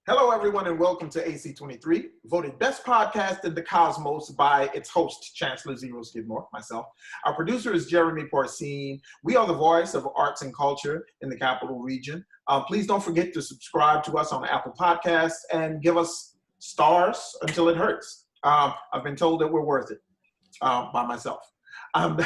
Hello, everyone, and welcome to AC23, voted best podcast in the cosmos by its host, Chancellor Zero Skidmore, myself. Our producer is Jeremy Porcine. We are the voice of arts and culture in the capital region. Please don't forget to subscribe to us on Apple Podcasts and give us stars until it hurts. I've been told that we're worth it by myself. I'm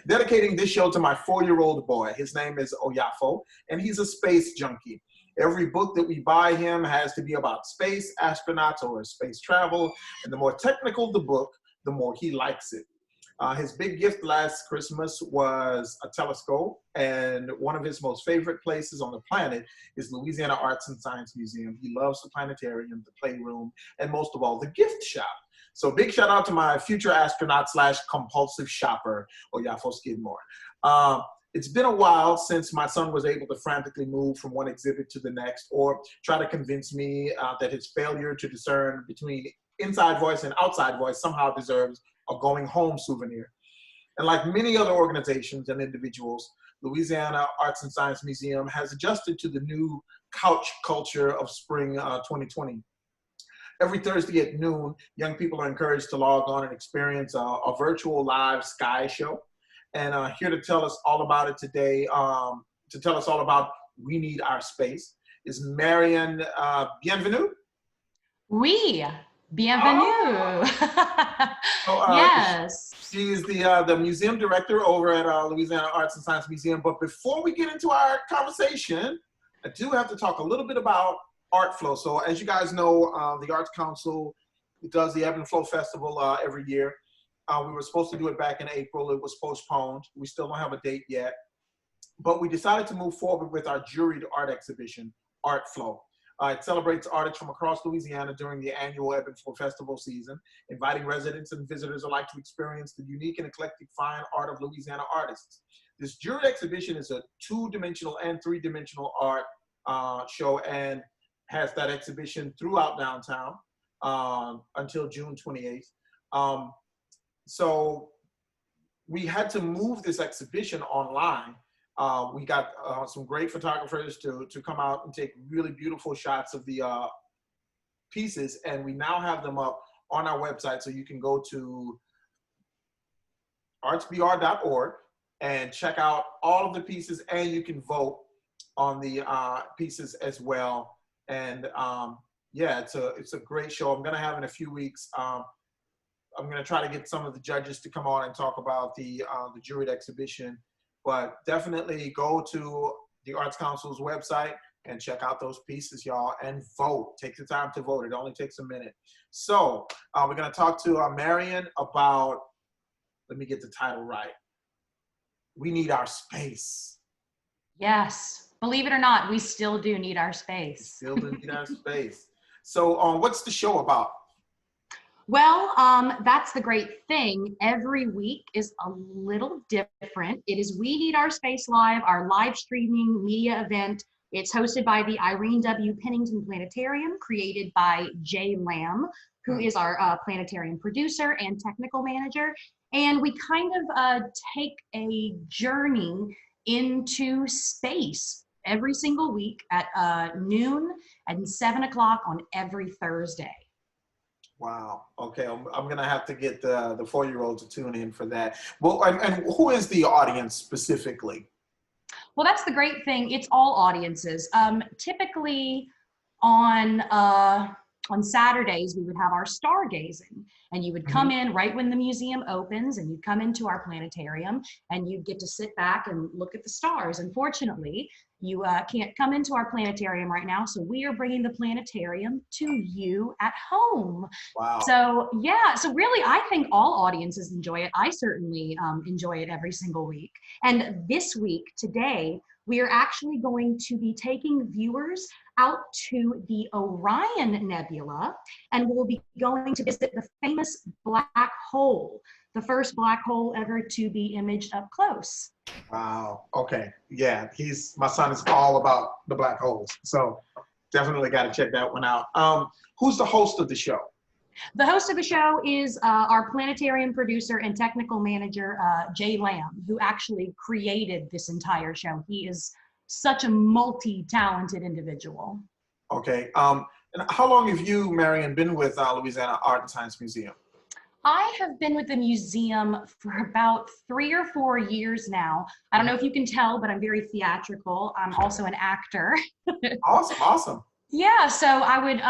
dedicating this show to my 4-year-old boy. His name is Oyafo, and he's a space junkie. Every book that we buy him has to be about space, astronauts, or space travel. And the more technical the book, the more he likes it. His big gift last Christmas was a telescope. And one of his most favorite places on the planet is Louisiana Arts and Science Museum. He loves the planetarium, the playroom, and most of all, the gift shop. So big shout out to my future astronaut / compulsive shopper, Oyafo Skidmore. It's been a while since my son was able to frantically move from one exhibit to the next or try to convince me that his failure to discern between inside voice and outside voice somehow deserves a going home souvenir. And like many other organizations and individuals, Louisiana Arts and Science Museum has adjusted to the new couch culture of spring 2020. Every Thursday at noon, young people are encouraged to log on and experience a virtual live sky show. And here to tell us all about it today, to tell us all about We Need Our Space, is Marion Bienvenu. Oui, bienvenue. Yes. She's the museum director over at Louisiana Arts and Science Museum. But before we get into our conversation, I do have to talk a little bit about Art Flow. So as you guys know, the Arts Council does the Ebb and Flow Festival every year. We were supposed to do it back in April. It was postponed. We still don't have a date yet. But we decided to move forward with our juried art exhibition, Art Flow. It celebrates artists from across Louisiana during the annual Ebb and Flow Festival season, inviting residents and visitors alike to experience the unique and eclectic fine art of Louisiana artists. This juried exhibition is a 2-dimensional and 3-dimensional art show and has that exhibition throughout downtown until June 28th. So we had to move this exhibition online. We got some great photographers to come out and take really beautiful shots of the pieces, and we now have them up on our website, so you can go to artsbr.org and check out all of the pieces, and you can vote on the pieces as well. And yeah, it's a great show. I'm gonna have in a few weeks. I'm going to try to get some of the judges to come on and talk about the juried exhibition, but definitely go to the Arts Council's website and check out those pieces, y'all, and vote. Take the time to vote. It only takes a minute. So we're going to talk to Marion about, let me get the title right, We Need Our Space. Yes. Believe it or not, we still do need our space. We still do need our space. So what's the show about? Well, that's the great thing. Every week is a little different. It is We Need Our Space Live, our live streaming media event. It's hosted by the Irene W. Pennington Planetarium, created by Jay Lamb, who is our planetarium producer and technical manager. And we kind of take a journey into space every single week at noon and 7 o'clock on every Thursday. Wow. Okay. I'm going to have to get the 4-year-old to tune in for that. Well, and who is the audience specifically? Well, that's the great thing. It's all audiences. Typically on Saturdays, we would have our stargazing, and you would come in right when the museum opens, and you'd come into our planetarium, and you'd get to sit back and look at the stars. Unfortunately, you can't come into our planetarium right now, so we are bringing the planetarium to you at home. Wow. So yeah, so really, I think all audiences enjoy it. I certainly enjoy it every single week. And this week, today, we are actually going to be taking viewers out to the Orion Nebula, and we'll be going to visit the famous black hole, the first black hole ever to be imaged up close. Wow. Okay. Yeah, my son is all about the black holes, so definitely got to check that one out. Who's the host of the show? The host of the show is our planetarium producer and technical manager, Jay Lamb, who actually created this entire show. He is such a multi-talented individual. Okay. And how long have you, Marion, been with Louisiana Art and Science Museum? I have been with the museum for about 3 or 4 years now. I don't know if you can tell, but I'm very theatrical. I'm also an actor. Awesome, awesome. Yeah, so I would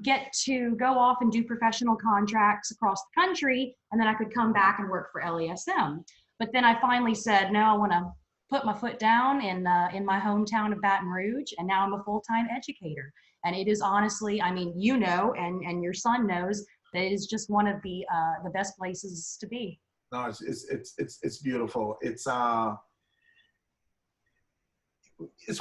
get to go off and do professional contracts across the country, and then I could come back and work for LASM. But then I finally said, no, I want to put my foot down in my hometown of Baton Rouge, and now I'm a full-time educator. And it is honestly, I mean, you know, and your son knows that it is just one of the best places to be. No, it's beautiful. It's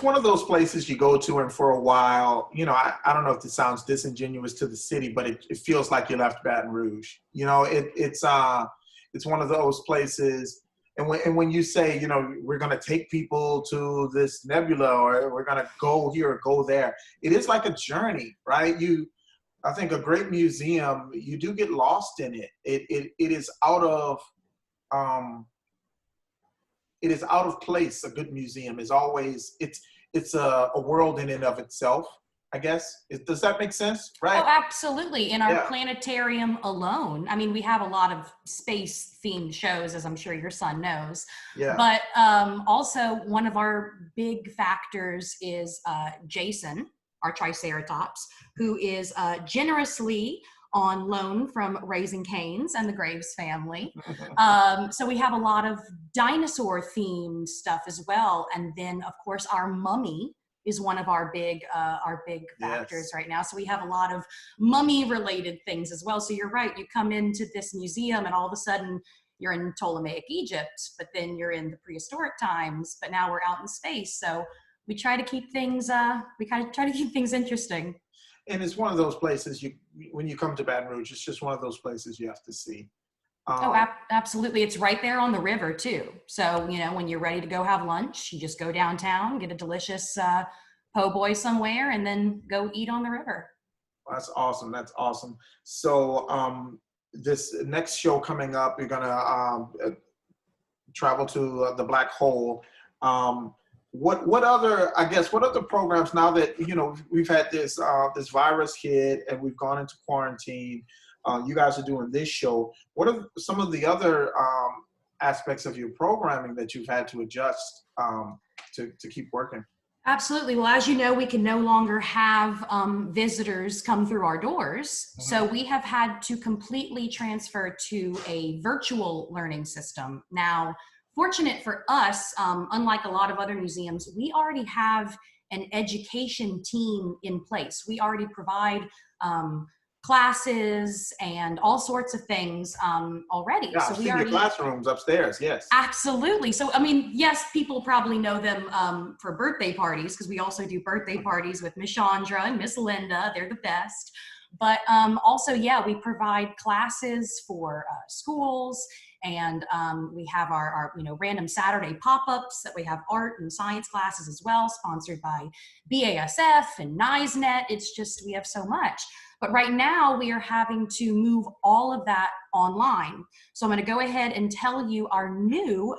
one of those places you go to, and for a while, you know, I don't know if this sounds disingenuous to the city, but it feels like you left Baton Rouge. You know, it's one of those places. And when you say, you know, we're going to take people to this nebula, or we're going to go here or go there, it is like a journey, right? I think a great museum, you do get lost in it. It is out of place. A good museum is always, it's a world in and of itself, I guess. Does that make sense? Right? Oh, absolutely. In our planetarium alone, I mean, we have a lot of space themed shows, as I'm sure your son knows. Yeah. But also one of our big factors is Jason, our Triceratops, who is generously on loan from Raising Cane's and the Graves family. So we have a lot of dinosaur themed stuff as well. And then of course our mummy is one of our big factors right now. So we have a lot of mummy related things as well. So you're right, you come into this museum and all of a sudden you're in Ptolemaic Egypt, but then you're in the prehistoric times, but now we're out in space. So we try to keep things, interesting. And it's one of those places when you come to Baton Rouge, it's just one of those places you have to see. Absolutely. It's right there on the river too. So, you know, when you're ready to go have lunch, you just go downtown, get a delicious po' boy somewhere, and then go eat on the river. That's awesome. That's awesome. So this next show coming up, you're going to travel to the black hole. What other programs, now that, you know, we've had this virus hit and we've gone into quarantine, you guys are doing this show. What are some of the other aspects of your programming that you've had to adjust to keep working? Absolutely. Well, as you know, we can no longer have visitors come through our doors. Mm-hmm. So we have had to completely transfer to a virtual learning system. Now, fortunate for us, unlike a lot of other museums, we already have an education team in place. We already provide classes and all sorts of things already. Yeah, so we already the classrooms upstairs. Yes, absolutely. So I mean, yes, people probably know them for birthday parties, because we also do birthday parties with Miss Chandra and Miss Linda. They're the best. But also, yeah, we provide classes for schools, and we have our random Saturday pop-ups that we have art and science classes as well, sponsored by BASF and NISNet. It's just, we have so much. But right now we are having to move all of that online. So I'm going to go ahead and tell you our new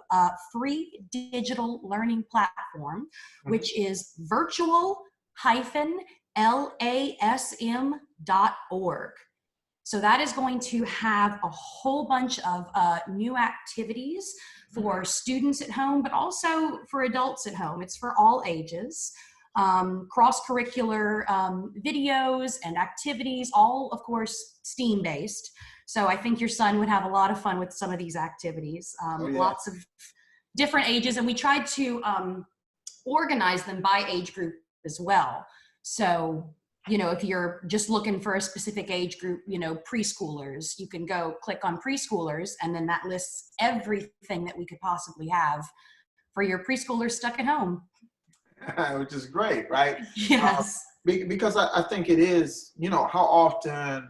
free digital learning platform, which is virtual-LASM.org. So that is going to have a whole bunch of new activities for students at home, but also for adults at home. It's for all ages. Cross-curricular videos and activities, all of course STEAM-based. So I think your son would have a lot of fun with some of these activities. Lots of different ages, and we tried to organize them by age group as well. So, you know, if you're just looking for a specific age group, you know, preschoolers, you can go click on preschoolers, and then that lists everything that we could possibly have for your preschoolers stuck at home. Which is great, right? Yes. Because I think it is, you know, how often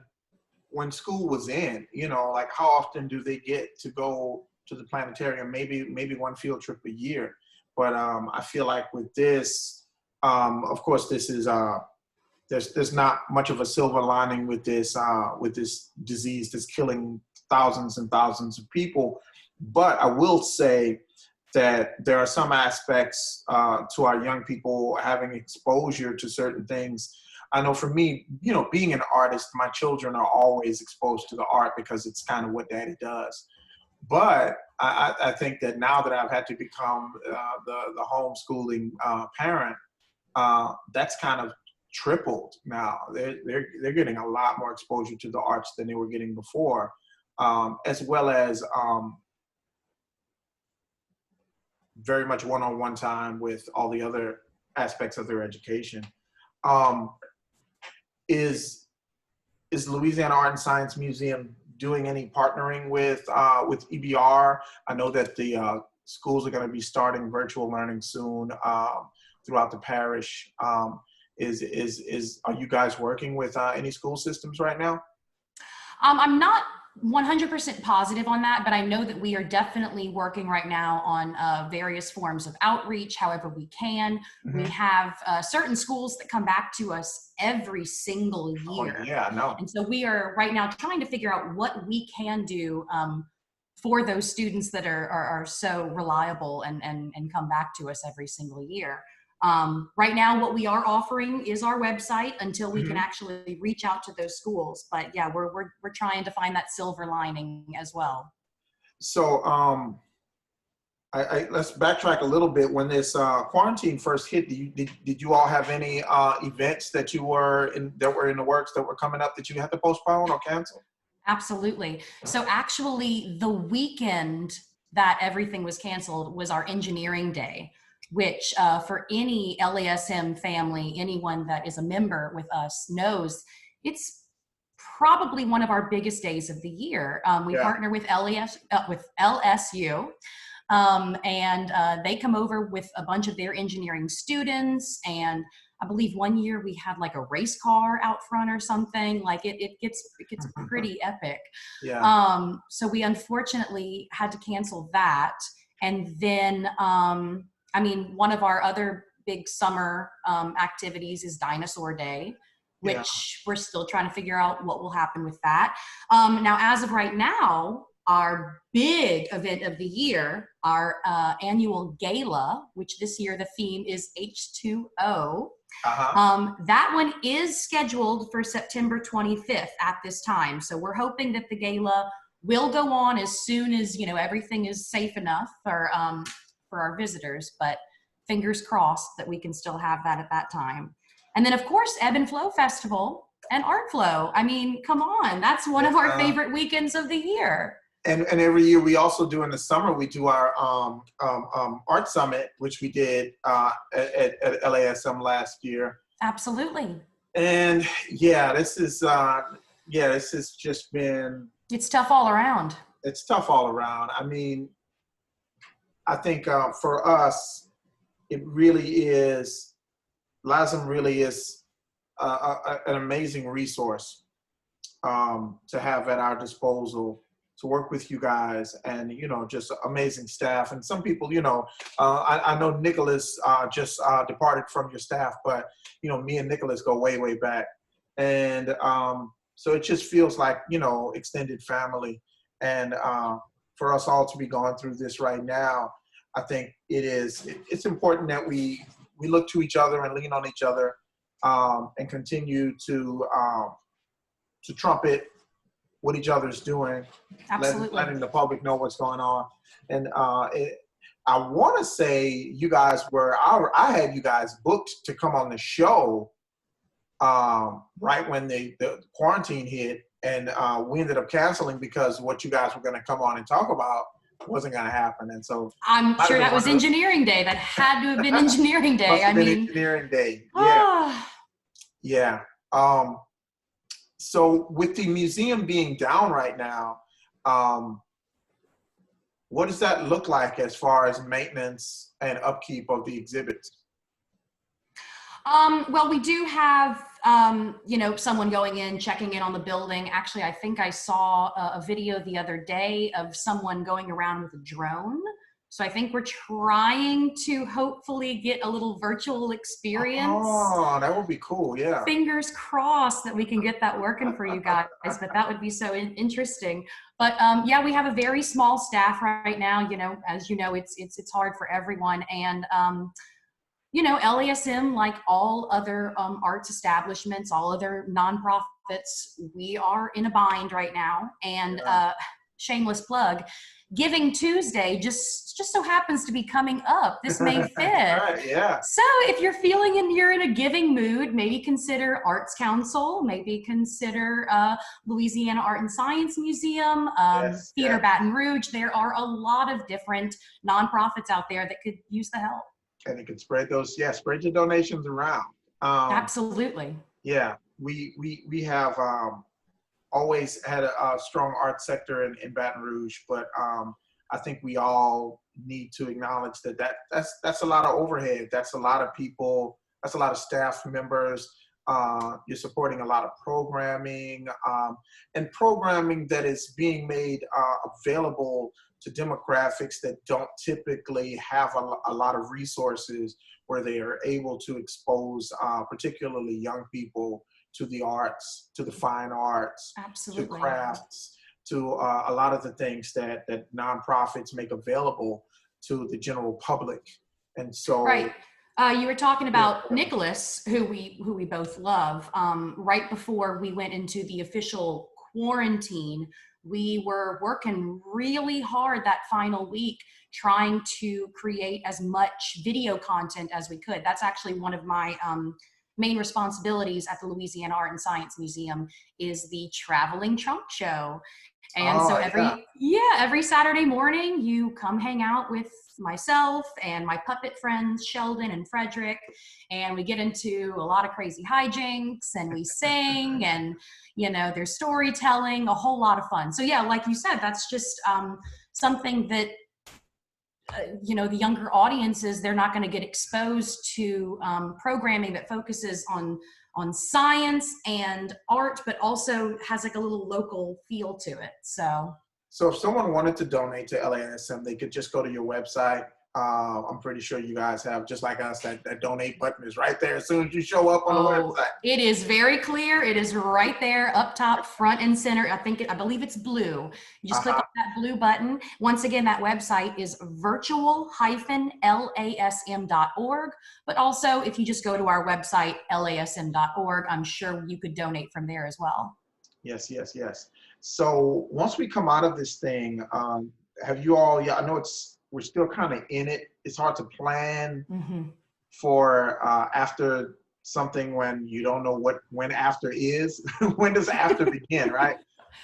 when school was in, you know, like how often do they get to go to the planetarium? Maybe one field trip a year. But I feel like with this, of course, this is there's not much of a silver lining with this disease that's killing thousands and thousands of people. But I will say that there are some aspects to our young people having exposure to certain things I know for me, being an artist, my children are always exposed to the art because it's kind of what daddy does. But I think that now that I've had to become the homeschooling parent, that's kind of tripled now. They're getting a lot more exposure to the arts than they were getting before, as well as very much one-on-one time with all the other aspects of their education. Is Louisiana Art and Science Museum doing any partnering with EBR? I know that the schools are going to be starting virtual learning soon throughout the parish. Are you guys working with any school systems right now? I'm not 100% positive on that, but I know that we are definitely working right now on various forms of outreach, however we can. Mm-hmm. We have certain schools that come back to us every single year. Oh, yeah, I know. And so we are right now trying to figure out what we can do for those students that are so reliable and come back to us every single year. Right now, what we are offering is our website until we can actually reach out to those schools. But yeah, we're trying to find that silver lining as well. So let's backtrack a little bit. When this quarantine first hit, did you all have any events that were in the works that were coming up that you had to postpone or cancel? Absolutely. So actually, the weekend that everything was canceled was our engineering day, which for any LASM family, anyone that is a member with us knows it's probably one of our biggest days of the year. We partner with LSU, and they come over with a bunch of their engineering students. And I believe one year we had like a race car out front or something. Like it gets pretty epic. Yeah. So we unfortunately had to cancel that. And then, one of our other big summer activities is Dinosaur Day, which we're still trying to figure out what will happen with that. Now, as of right now, our big event of the year, our annual gala, which this year the theme is H2O. That one is scheduled for September 25th at this time. So we're hoping that the gala will go on as soon as, everything is safe enough for our visitors, but fingers crossed that we can still have that at that time. And then of course, Ebb and Flow Festival and Art Flow. I mean, come on, that's one of our favorite weekends of the year. And every year we also do in the summer, we do our art summit, which we did at LASM last year. Absolutely. And this has just been. It's tough all around. It's tough all around. I mean, I think for us, it really is, LASM really is an amazing resource to have at our disposal to work with you guys, and just amazing staff. And some people, I know Nicholas just departed from your staff, but me and Nicholas go way back, and so it just feels like extended family. And for us all to be going through this right now, I think it's important that we look to each other and lean on each other, and continue to trumpet what each other's doing. Absolutely. Letting the public know what's going on. And I want to say you guys I had you guys booked to come on the show right when the quarantine hit, and we ended up canceling because what you guys were going to come on and talk about wasn't going to happen. And so I'm sure that was engineering day. That had to have been engineering day. Engineering day. Yeah. So with the museum being down right now, what does that look like as far as maintenance and upkeep of the exhibits? Well, we do have, someone going in, checking in on the building. Actually, I think I saw a video the other day of someone going around with a drone. So I think we're trying to hopefully get a little virtual experience. Oh, that would be cool, yeah. Fingers crossed that we can get that working for you guys, but that would be so interesting. But we have a very small staff right now. As you know, it's hard for everyone. And LASM, like all other arts establishments, all other nonprofits, we are in a bind right now. And shameless plug, Giving Tuesday just so happens to be coming up this May 5th. Right, yeah. So if you're you're in a giving mood, maybe consider Arts Council, maybe consider Louisiana Art and Science Museum, Theater Baton Rouge. There are a lot of different nonprofits out there that could use the help. And you can spread spread your donations around. Absolutely. Yeah, we have always had a strong art sector in Baton Rouge, but I think we all need to acknowledge that's a lot of overhead. That's a lot of people. That's a lot of staff members. You're supporting a lot of programming and programming that is being made available to demographics that don't typically have a lot of resources where they are able to expose particularly young people to the arts, to the fine arts, absolutely, to crafts, to a lot of the things that nonprofits make available to the general public. And so, right. You were talking about Nicholas, who we both love. Right before we went into the official quarantine, we were working really hard that final week trying to create as much video content as we could. That's actually one of my main responsibilities at the Louisiana Art and Science Museum is the traveling trunk show. And so every Saturday morning you come hang out with myself and my puppet friends, Sheldon and Frederick, and we get into a lot of crazy hijinks and we sing and, there's storytelling, a whole lot of fun. So yeah, like you said, that's just something that, the younger audiences, they're not going to get exposed to programming that focuses on science and art, but also has like a little local feel to it. So if someone wanted to donate to LASM, they could just go to your website. I'm pretty sure you guys have, just like us, that donate button is right there as soon as you show up on the website. It is very clear. It is right there up top, front and center. I believe it's blue. You just click on that blue button. Once again, that website is virtual-lasm.org. But also, if you just go to our website, lasm.org, I'm sure you could donate from there as well. Yes. So once we come out of this thing, have you all, I know we're still kind of in it. It's hard to plan for after something when you don't know when after is. When does after begin, right?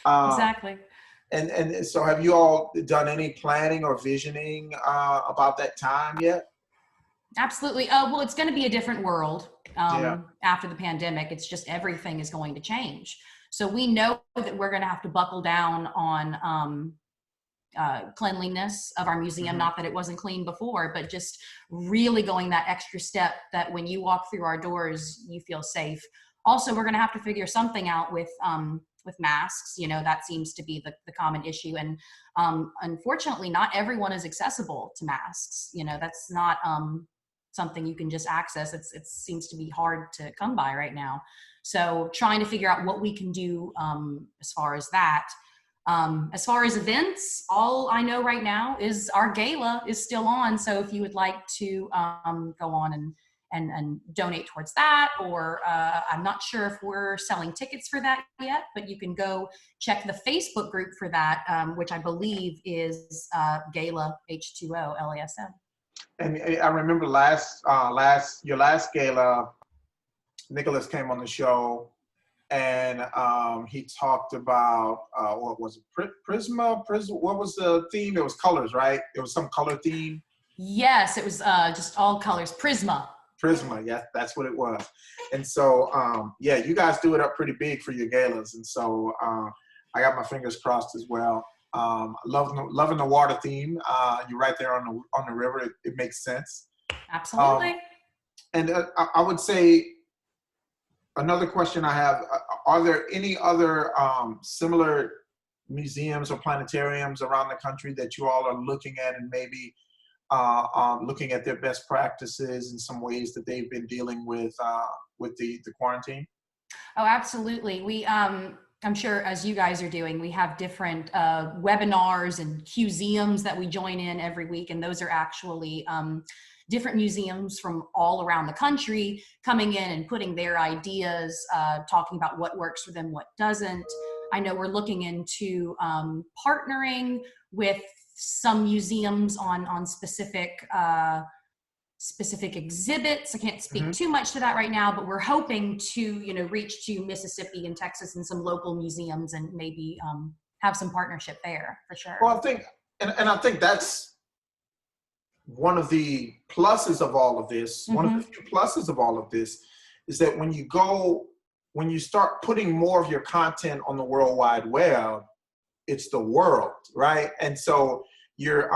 Exactly. And so have you all done any planning or visioning about that time yet? Absolutely. Well, it's going to be a different world after the pandemic. It's just everything is going to change. So we know that we're going to have to buckle down on cleanliness of our museum. Not that it wasn't clean before, but just really going that extra step that when you walk through our doors, you feel safe. Also, we're going to have to figure something out with masks. That seems to be the common issue. And unfortunately, not everyone is accessible to masks. That's not something you can just access. It seems to be hard to come by right now. So trying to figure out what we can do as far as that. As far as events, all I know right now is our gala is still on. So if you would like to go on and donate towards that, or I'm not sure if we're selling tickets for that yet, but you can go check the Facebook group for that, which I believe is Gala H2O LASM. And I remember your last gala, Nicholas came on the show and he talked about what was it, Prisma? What was the theme? It was colors, right? It was some color theme. Yes, it was just all colors. Prisma, yeah, that's what it was. And so you guys do it up pretty big for your galas, and so I got my fingers crossed as well. Loving the water theme. You're right there on the river. It makes sense. Absolutely. And I would say, another question I have, are there any other similar museums or planetariums around the country that you all are looking at and maybe looking at their best practices and some ways that they've been dealing with the quarantine? Oh, absolutely. We I'm sure as you guys are doing, we have different webinars and museums that we join in every week. And those are actually different museums from all around the country coming in and putting their ideas, talking about what works for them, what doesn't. I know we're looking into partnering with some museums on specific exhibits. I can't speak too much to that right now, but we're hoping to, reach to Mississippi and Texas and some local museums and maybe have some partnership there for sure. Well, I think, and I think that's one of the pluses of all of this. One of the few pluses of all of this is that when you start putting more of your content on the World Wide Web, it's the world, right? And so your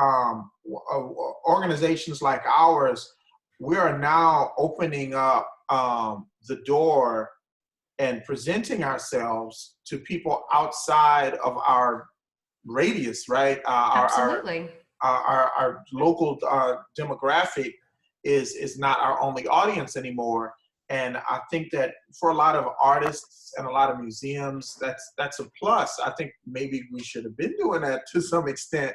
organizations like ours, we are now opening up the door and presenting ourselves to people outside of our radius, right? Absolutely. Our local demographic is not our only audience anymore. And I think that for a lot of artists and a lot of museums, that's a plus. I think maybe we should have been doing that to some extent,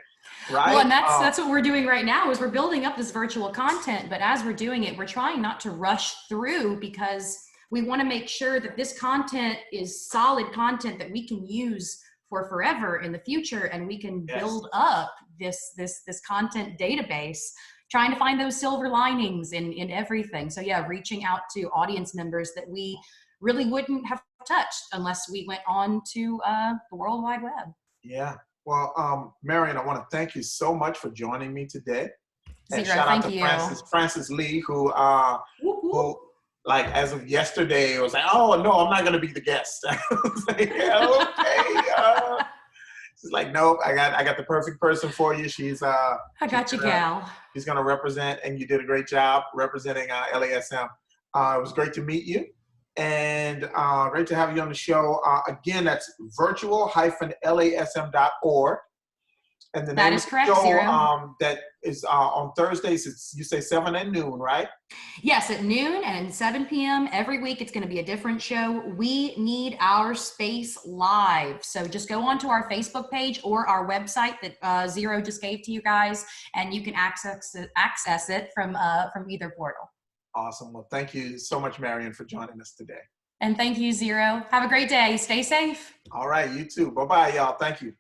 right? Well, and that's what we're doing right now is we're building up this virtual content. But as we're doing it, we're trying not to rush through because we want to make sure that this content is solid content that we can use for forever in the future, and we can build up this content database, trying to find those silver linings in everything. So yeah, reaching out to audience members that we really wouldn't have touched unless we went on to the World Wide Web. Yeah. Well, Marion, I want to thank you so much for joining me today. And Zero, shout out thank to you. Francis Lee, who like as of yesterday was like, oh no, I'm not going to be the guest. I was like, yeah, okay. She's like, nope, I got the perfect person for you. She's I got you, gal. She's gonna represent, and you did a great job representing LASM. It was great to meet you, and great to have you on the show. Again, that's virtual-lasm.org. And the That name is of the correct, show, Zero. that is on Thursdays. You say 7 and noon, right? Yes, at noon and 7 p.m. every week. It's going to be a different show. We need our space live. So just go onto our Facebook page or our website that Zero just gave to you guys, and you can access it from either portal. Awesome. Well, thank you so much, Marion, for joining us today. And thank you, Zero. Have a great day. Stay safe. All right, you too. Bye-bye, y'all. Thank you.